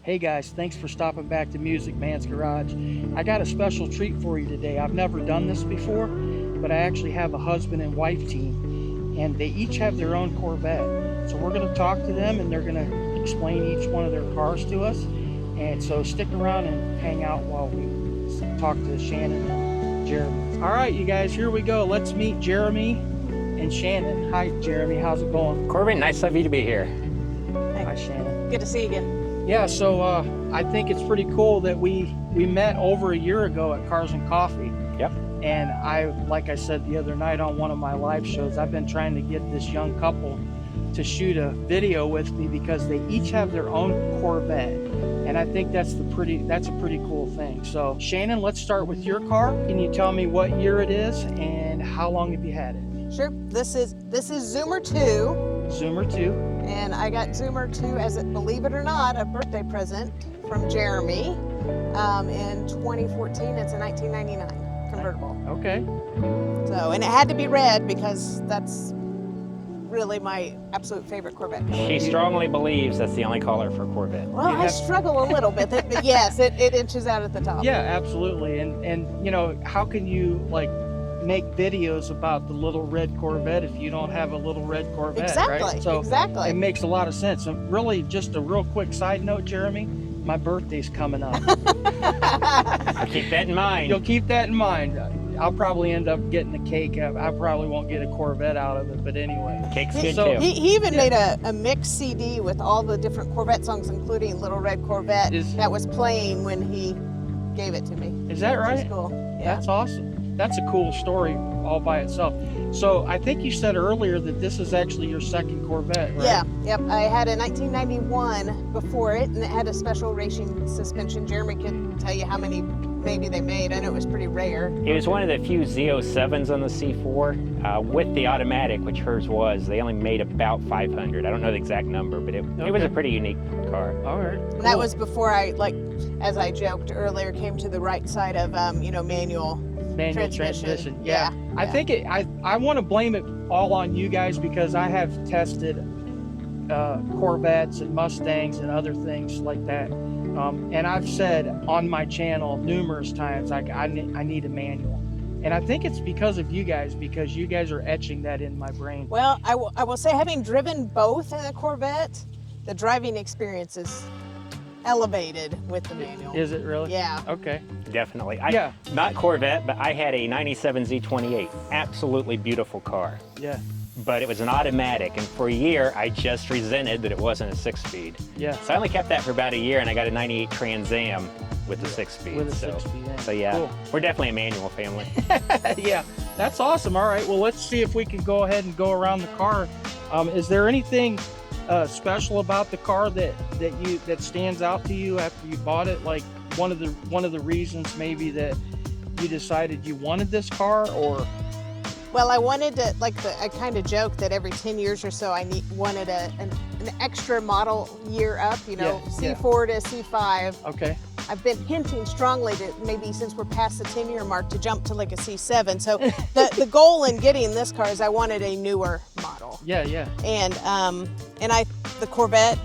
Hey guys, thanks for stopping back to Music Man's Garage. I got a special treat for you today. I've never done this before, but I actually have a husband and wife team, and they each have their own Corvette. So we're going to talk to them, and they're going to explain each one of their cars to us. And so stick around and hang out while we talk to Shannon and Jeremy. All right, you guys, here we go. Let's meet Jeremy and Shannon. Hi, Jeremy. How's it going? Corbin, nice of you to be here. Hi, Shannon. Good to see you again. Yeah, so I think it's pretty cool that we met over a year ago at Cars and Coffee. Yep. And like I said the other night on one of my live shows, I've been trying to get this young couple to shoot a video with me because they each have their own Corvette. And I think that's a pretty cool thing. So Shannon, let's start with your car. Can you tell me what year it is and how long have you had it? Sure. This is Zoomer 2. Zoomer 2. And I got Zoomer 2 as, believe it or not, a birthday present from Jeremy in 2014. It's a 1999 convertible. Okay. So, and it had to be red because that's really my absolute favorite Corvette. She strongly believes that's the only color for Corvette. Well, I struggle a little bit, but yes, it inches out at the top. Yeah, absolutely. And you know, how can you make videos about the little red Corvette if you don't have a little red Corvette, exactly, right? So exactly. It makes a lot of sense. And really, just a real quick side note, Jeremy, my birthday's coming up. I'll keep that in mind. You'll keep that in mind. I'll probably end up getting a cake. I probably won't get a Corvette out of it, but anyway. Cake's good So- too. He even made a mixed CD with all the different Corvette songs, including Little Red Corvette, that was playing when he gave it to me. Is that right? Which is cool. Yeah. That's awesome. That's a cool story all by itself. So I think you said earlier that this is actually your second Corvette, right? Yeah, yep. I had a 1991 before it, and it had a special racing suspension. Jeremy could tell you how many maybe they made. I know it was pretty rare. It was one of the few Z07s on the C4 with the automatic, which hers was. They only made about 500. I don't know the exact number, but it was a pretty unique car. All right. And that was before I, as I joked earlier, came to the right side of, manual transmission. Yeah. I think I want to blame it all on you guys because I have tested Corvettes and Mustangs and other things like that. And I've said on my channel numerous times, I need a manual. And I think it's because of you guys, because you guys are etching that in my brain. Well, I will say, having driven both in a Corvette, the driving experience is elevated with the manual. Is it really? Yeah. Okay. Definitely. Yeah. Not Corvette, but I had a 97 Z28. Absolutely beautiful car. Yeah. But it was an automatic, and for a year, I just resented that it wasn't a 6-speed. Yeah. So I only kept that for about a year, and I got a 98 Trans Am with a 6-speed. With a 6-speed, yeah. So yeah, Cool. We're definitely a manual family. Yeah, that's awesome. All right, well, let's see if we can go ahead and go around the car. Is there anything special about the car that stands out to you after you bought it? Like one of the reasons maybe that you decided you wanted this car, or? Well, I wanted to, I kind of joke that every 10 years or so I wanted an extra model year up, C4 to C5. Okay. I've been hinting strongly to maybe, since we're past the 10-year mark, to jump to like a C7. So the goal in getting this car is I wanted a newer model. Yeah, yeah. And the Corvette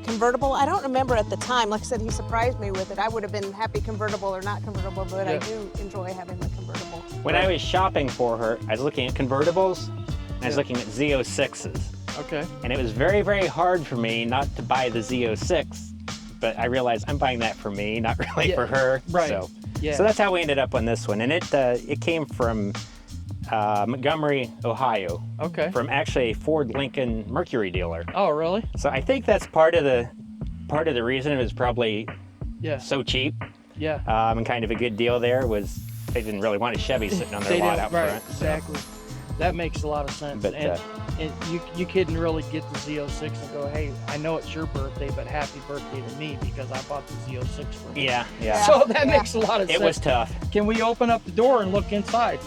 convertible, I don't remember at the time. Like I said, he surprised me with it. I would have been happy convertible or not convertible, but I do enjoy having the convertible. When I was shopping for her, I was looking at convertibles, and I was looking at Z06s. Okay. And it was very, very hard for me not to buy the Z06, but I realized I'm buying that for me, not really for her. Right. So, yeah. So that's how we ended up on this one, and it came from Montgomery, Ohio. Okay. From actually a Ford Lincoln Mercury dealer. Oh, really? So I think that's part of the reason it was probably so cheap. Yeah. And kind of a good deal there was they didn't really want a Chevy sitting on their lot out front. Exactly. So. That makes a lot of sense. But, and you couldn't really get the Z06 and go, hey, I know it's your birthday, but happy birthday to me because I bought the Z06 for you. Yeah, yeah. So that makes a lot of sense. It was tough. Can we open up the door and look inside?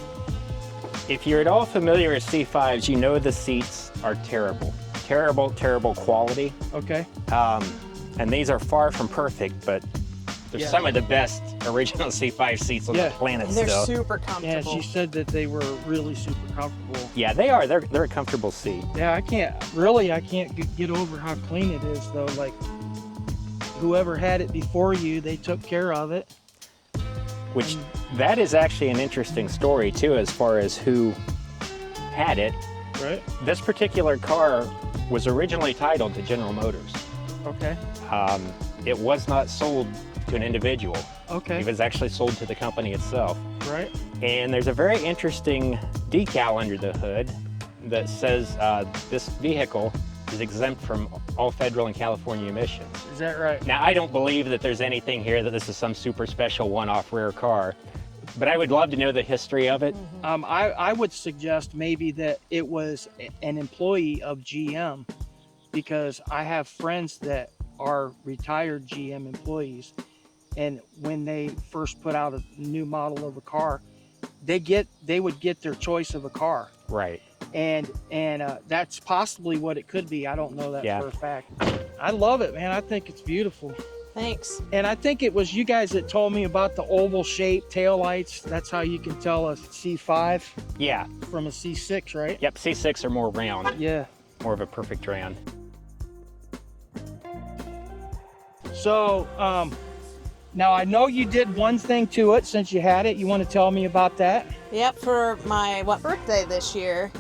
If you're at all familiar with C5s, you know the seats are terrible. Terrible, terrible quality. Okay. And these are far from perfect, but they're some of the best original C5 seats on the planet and they're still. super comfortable. Yeah, she said that they were really super comfortable. Yeah, they are. They're a comfortable seat. Yeah, I can't get over how clean it is though. Like whoever had it before you, they took care of it. Which, that is actually an interesting story too, as far as who had it. Right. This particular car was originally titled to General Motors. Okay. It was not sold to an individual. Okay. It was actually sold to the company itself. Right. And there's a very interesting decal under the hood that says this vehicle is exempt from all federal and California emissions. Is that right? Now, I don't believe that there's anything here that this is some super special one-off rare car, but I would love to know the history of it. I would suggest maybe that it was an employee of GM, because I have friends that are retired GM employees, and when they first put out a new model of a car, they would get their choice of a car. Right. And that's possibly what it could be. I don't know that Yeah. for a fact. I love it, man. I think it's beautiful. Thanks. And I think it was you guys that told me about the oval shaped taillights. That's how you can tell a C5 Yeah. from a C6, right? Yep, C6 are more round, Yeah. more of a perfect round. So, now I know you did one thing to it since you had it. You want to tell me about that? Yep, for my birthday this year,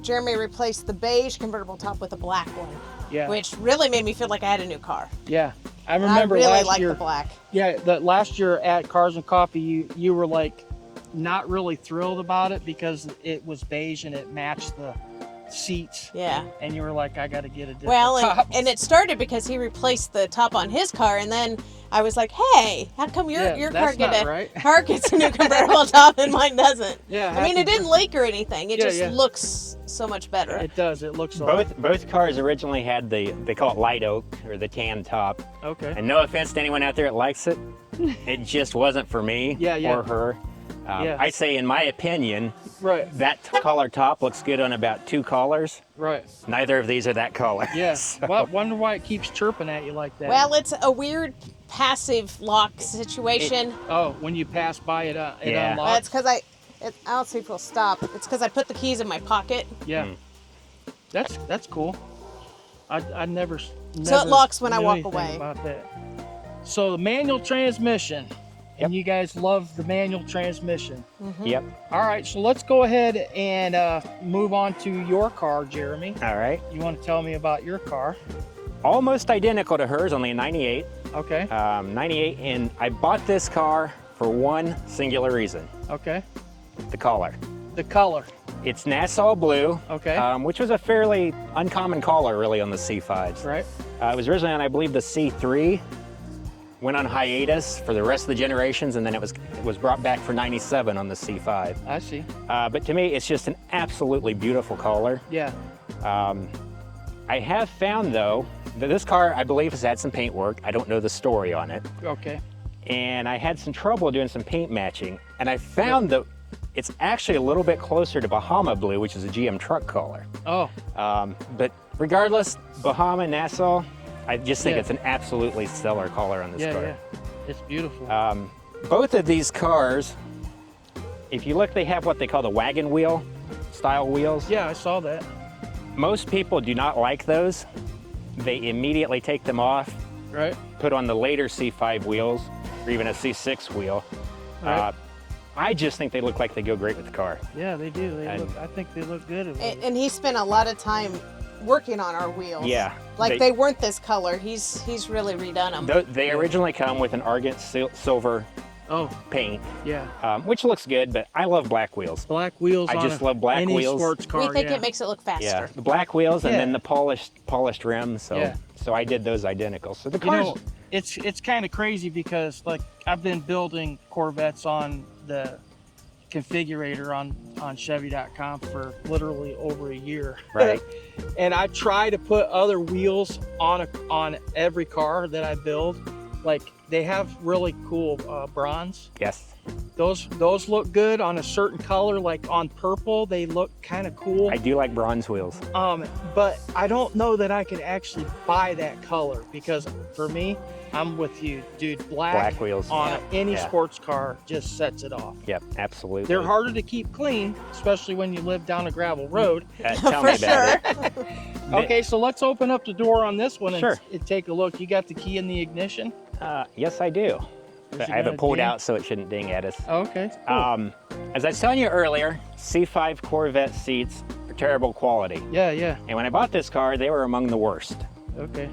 Jeremy replaced the beige convertible top with a black one, Yeah. which really made me feel like I had a new car. Yeah. I And remember I really last like year. the black. Yeah, that last year at Cars and Coffee, you were like not really thrilled about it because it was beige and it matched the seats. Yeah. And you were like, I got to get a different Well, top. and it started because he replaced the top on his car, and then I was like, "Hey, how come your car that's not right. car gets a new convertible top and mine doesn't?" Yeah, I mean, happy it didn't leak or anything. It Yeah, just yeah. looks so much better. It does. It looks like. Both cars originally had they call it light oak or the tan top. Okay. And no offense to anyone out there that likes it, it just wasn't for me Yeah, yeah. or her. Yeah. I say, in my opinion, Right. that color top looks good on about 2 collars. Right. Neither of these are that color. Yes. So- Well, wonder why it keeps chirping at you like that. Well, it's a weird passive lock situation. When you pass by it, it Yeah. unlocks. Well, it's because I don't see if it'll stop. It's because I put the keys in my pocket. Yeah. That's cool. I never. So it locks when I knew walk anything away. About that. So the manual transmission, and you guys love the manual transmission. Yep. All right, so let's go ahead and move on to your car, Jeremy. All right. You want to tell me about your car? Almost identical to hers, only a 98. Okay. 98, and I bought this car for one singular reason: Okay. the color. The color. It's Nassau blue, Okay. which was a fairly uncommon color, really, on the C5s. Right. It was originally on, I believe, the C3. Went on hiatus for the rest of the generations, and then it was brought back for 97 on the C5. I see. But to me, it's just an absolutely beautiful color. Yeah. I have found, though, that this car, I believe, has had some paint work. I don't know the story on it. Okay. And I had some trouble doing some paint matching. And I found that it's actually a little bit closer to Bahama blue, which is a GM truck color. Oh. But regardless, Bahama, Nassau, I just think Yeah. it's an absolutely stellar color on this Yeah. car. Yeah. It's beautiful. Both of these cars, if you look, they have what they call the wagon wheel style wheels. Yeah, I saw that. Most people do not like those. They immediately take them off, Right. put on the later C5 wheels, or even a C6 wheel. Right. I just think they look like they go great with the car. Yeah, they do. And- I think they look good. And he spent a lot of time working on our wheels. Yeah. Like they weren't this color. He's really redone them. They originally come with an argent silver Oh, paint, yeah. which looks good, but I love black wheels. Black wheels. I on just love black any wheels. sports car. We think yeah. it makes it look faster. Yeah, the black wheels and Yeah. then the polished rims. So Yeah. so I did those identical. So the You cars, know, it's kind of crazy because like I've been building Corvettes on the configurator on Chevy.com for literally over a year. Right. And I try to put other wheels on every car that I build. Like they have really cool bronze. yes. Those look good on a certain color, like on purple, they look kind of cool. I do like bronze wheels. But I don't know that I could actually buy that color because for me, I'm with you, dude. Black wheels. on any Yeah. sports car just sets it off. Yep, absolutely. They're harder to keep clean, especially when you live down a gravel road. Tell For me about sure. it. Okay, so let's open up the door on this one and, Sure. and take a look. You got the key in the ignition? Yes, I do. Is But it I have gonna it pulled ding? out so it shouldn't ding at us. Okay, cool. As I was telling you earlier, C5 Corvette seats are terrible quality. Yeah, yeah. And when I bought this car, they were among the worst. Okay.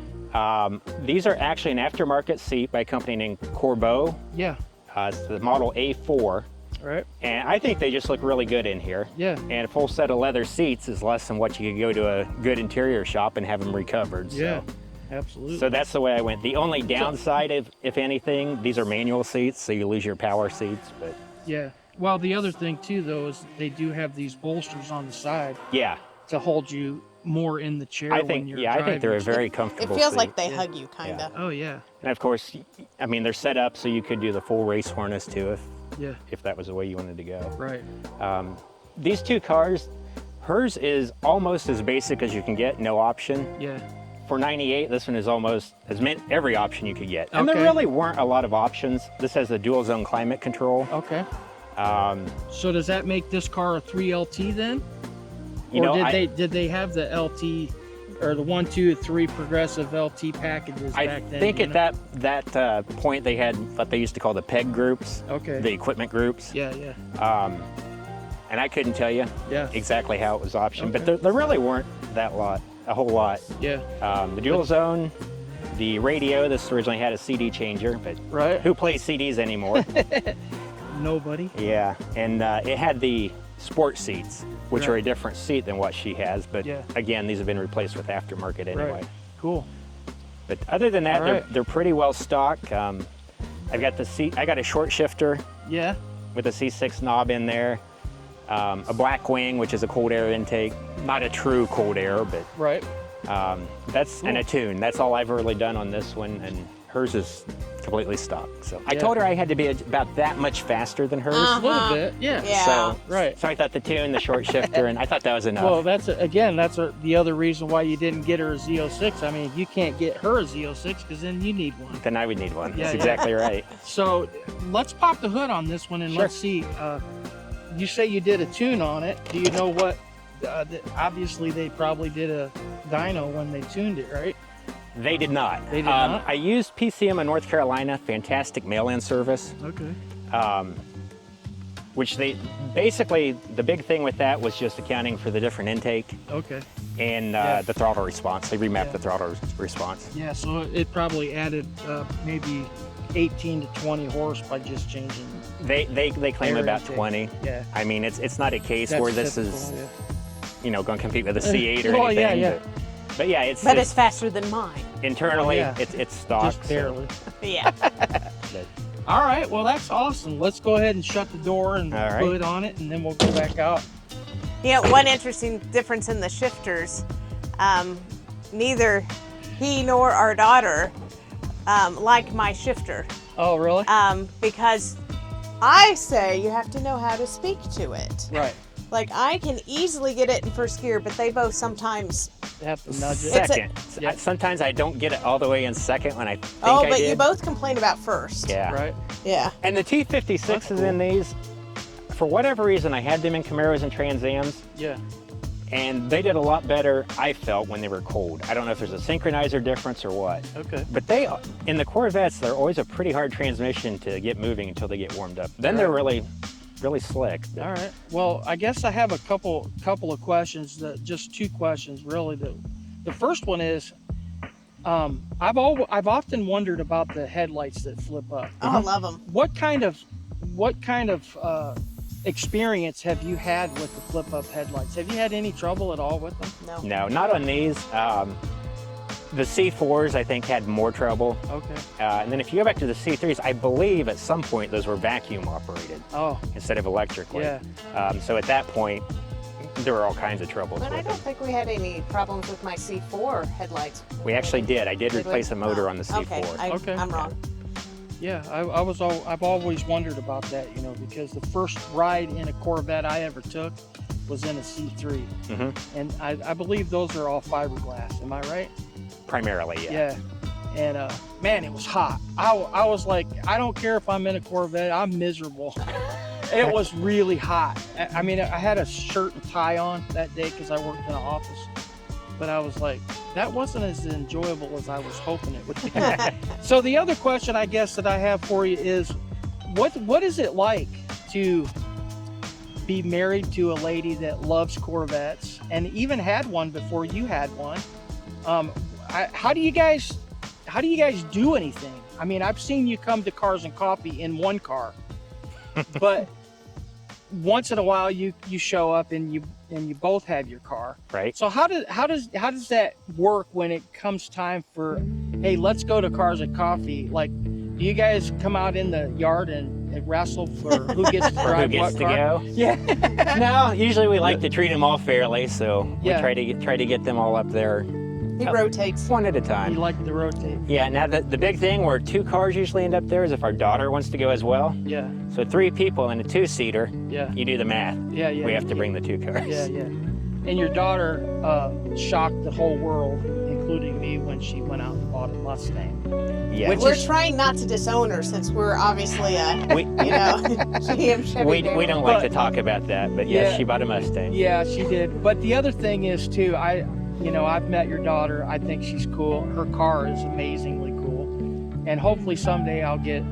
These are actually an aftermarket seat by a company named Corbeau. Yeah. It's the model A4. Right. And I think they just look really good in here. Yeah. And a full set of leather seats is less than what you could go to a good interior shop and have them recovered. Yeah. So. Absolutely. So that's the way I went. The only downside, if anything, these are manual seats, so you lose your power seats. But yeah. Well, the other thing too, though, is they do have these bolsters on the side yeah, to hold you more in the chair. I when think you're I think they're a driving. very It comfortable. feels seat. like they Yeah. hug you, kind of. Oh yeah. And of course, I mean they're set up so you could do the full race harness too, Yeah. if that was the way you wanted to go. Right. These two cars, hers is almost as basic as you can get, no option. Yeah. For 98, this one is almost has meant every option you could get. And Okay. there really weren't a lot of options. This has the dual zone climate control. Okay. So does that make this car a 3LT then? You or know, did they have the LT or the 1, 2, 3 progressive LT packages I back then? think you at know? that point they had what they used to call the PEG groups, Okay. the equipment groups. Yeah, yeah. And I couldn't tell you Yeah. exactly how it was optioned, Okay. but there really weren't a whole lot. Yeah. The dual zone, the radio, this originally had a CD changer, but Right. who plays CDs anymore? Nobody. Yeah, and it had the sport seats, which are Right. a different seat than what she has, but Yeah. again, these have been replaced with aftermarket anyway. Right. Cool. But other than that, All right. they're pretty well stocked. I've got the seat, I got a short shifter Yeah. with a C6 knob in there, a black wing, which is a cold air intake, not a true cold air, but Right. that's and a tune. That's all I've really done on this one, and hers is completely stock. So I Yeah. told her I had to be about that much faster than hers. A little bit. Yeah. Yeah. So, Right. so I thought the tune, the short shifter, and I thought that was enough. Well, that's the other reason why you didn't get her a Z06. I mean, you can't get her a Z06 because then you need one. Then I would need one. Yeah, That's yeah. exactly right. So let's pop the hood on this one and Sure. let's see. You say you did a tune on it. Do you know what? Obviously, they probably did a dyno when they tuned it, right? They did not. They did not? I used PCM in North Carolina, fantastic mail-in service, Okay. which they basically, the big thing with that was just accounting for the different intake Okay. and Yeah. the throttle response. They remapped Yeah. the throttle response. Yeah, so it probably added maybe 18 to 20 horse by just changing. They claim Air about intake. 20. Yeah. I mean, it's not a case That's where this typical, is, yeah. going to compete with a C8 or Well, anything. yeah, yeah. But yeah, it's But it's faster than mine. internally, yeah. it's stock. Just barely. Yeah. But All right, well, that's awesome. Let's go ahead and shut the door and All right. put it on it, and then we'll go back out. You know, one interesting difference in the shifters, neither he nor our daughter like my shifter, Oh, really? because I say you have to know how to speak to it. Right. Like, I can easily get it in first gear, but they both sometimes. They have to nudge it. It's a- second. Yeah. Sometimes I don't get it all the way in second when I think Oh, I but did. you both complain about first. Yeah. Right. Yeah. And the T56s That's cool. in these, for whatever reason, I had them in Camaros and Trans Ams, Yeah. and they did a lot better, I felt, when they were cold. I don't know if there's a synchronizer difference or what. Okay. But in the Corvettes, they're always a pretty hard transmission to get moving until they get warmed up. Then they're Right. really slick. All right. Well, I guess I have a couple of questions. Just two questions, really. The first one is, I've often wondered about the headlights that flip up. Oh, I love them. What kind of experience have you had with the flip up headlights? Have you had any trouble at all with them? No. No, not on these. The C4s, I think, had more trouble. Okay. And then if you go back to the C3s, I believe at some point those were vacuum operated Oh, instead of electrically. yeah. So at that point, there were all kinds of troubles But I with don't them. think we had any problems with my C4 headlights. We actually did. I did Did we? replace a motor Oh, on the C4. Okay, Okay. I'm wrong. Yeah, I've always wondered about that, because the first ride in a Corvette I ever took was in a C3, Mhm. and I believe those are all fiberglass. Am I right? Primarily, yeah. And man, it was hot. I was like, I don't care if I'm in a Corvette, I'm miserable. It was really hot. I mean, I had a shirt and tie on that day because I worked in an office. but I was like, that wasn't as enjoyable as I was hoping it would be. So the other question I guess that I have for you is, what is it like to be married to a lady that loves Corvettes and even had one before you had one? How do you guys do anything? I mean, I've seen you come to Cars and Coffee in one car, but once in a while you show up and you both have your car. Right. So how does that work when it comes time for, hey, let's go to Cars and Coffee? Like, do you guys come out in the yard and wrestle for who gets to drive who gets what to car? go? Yeah. No, usually we like to treat them all fairly, so Yeah. we try to get them all up there He rotates. one at a You time. like to rotate. Yeah. Now the big thing where 2 cars usually end up there is if our daughter wants to go as well. Yeah. So 3 people in a 2-seater. Yeah. You do the math. Yeah. Yeah. We have to bring the 2 cars. Yeah. Yeah. And your daughter shocked the whole world, including me, when she went out and bought a Mustang. Yeah. Which We're is- trying not to disown her since we're obviously we, GM Chevy. we don't like But- to talk about that, but yes, Yeah. she bought a Mustang. Yeah, she did. But the other thing is too, I've met your daughter. I think she's cool. Her car is amazingly cool, and hopefully someday I'll get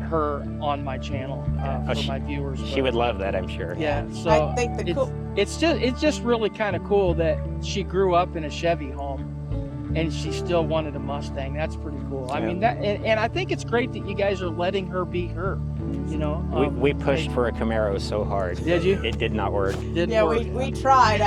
her on my channel for my viewers. She would love that, I'm sure. Yeah. So I think the cool. it's just really kind of cool that she grew up in a Chevy home, and she still wanted a Mustang. That's pretty cool. I Yeah. mean that, and I think it's great that you guys are letting her be her. You know. We pushed for a Camaro so hard. Did you? It did not work. Didn't Yeah, work. we tried.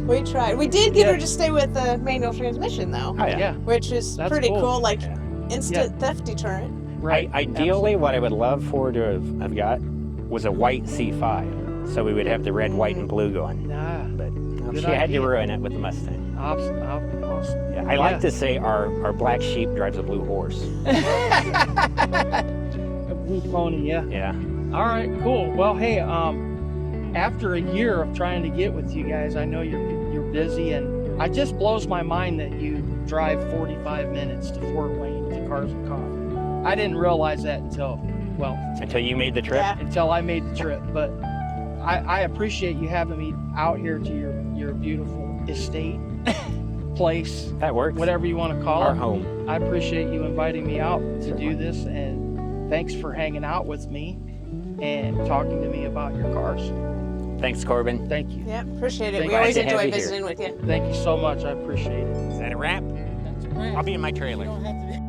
We tried. We did get Yeah. her to stay with the manual transmission though, Oh, yeah. Yeah. which is That's pretty cool. cool. Like Yeah. instant theft deterrent. Right. Ideally, what I would love for her to have got was a white C5. So we would have the red, white, and blue going. Nah. But Good she had to idea. ruin it with the Mustang. Awesome. Yeah, I like to say our black sheep drives a blue horse. A blue pony, yeah. Yeah. All right, cool. Well, hey, after a year of trying to get with you guys, I know you're busy, and it just blows my mind that you drive 45 minutes to Fort Wayne to Cars and Coffee. I didn't realize that until Until you made the trip. Yeah. I made the trip. But I appreciate you having me out here to your beautiful estate, place, That works. whatever you want to call Our it. home. I appreciate you inviting me out to do this, and thanks for hanging out with me and talking to me about your cars. Thanks, Corbin. Thank you. Yeah, appreciate it. Thank We always you. Glad to have enjoy you here. visiting with you. Thank you so much. I appreciate it. Is that a wrap? That's great. I'll be in my trailer. You don't have to be-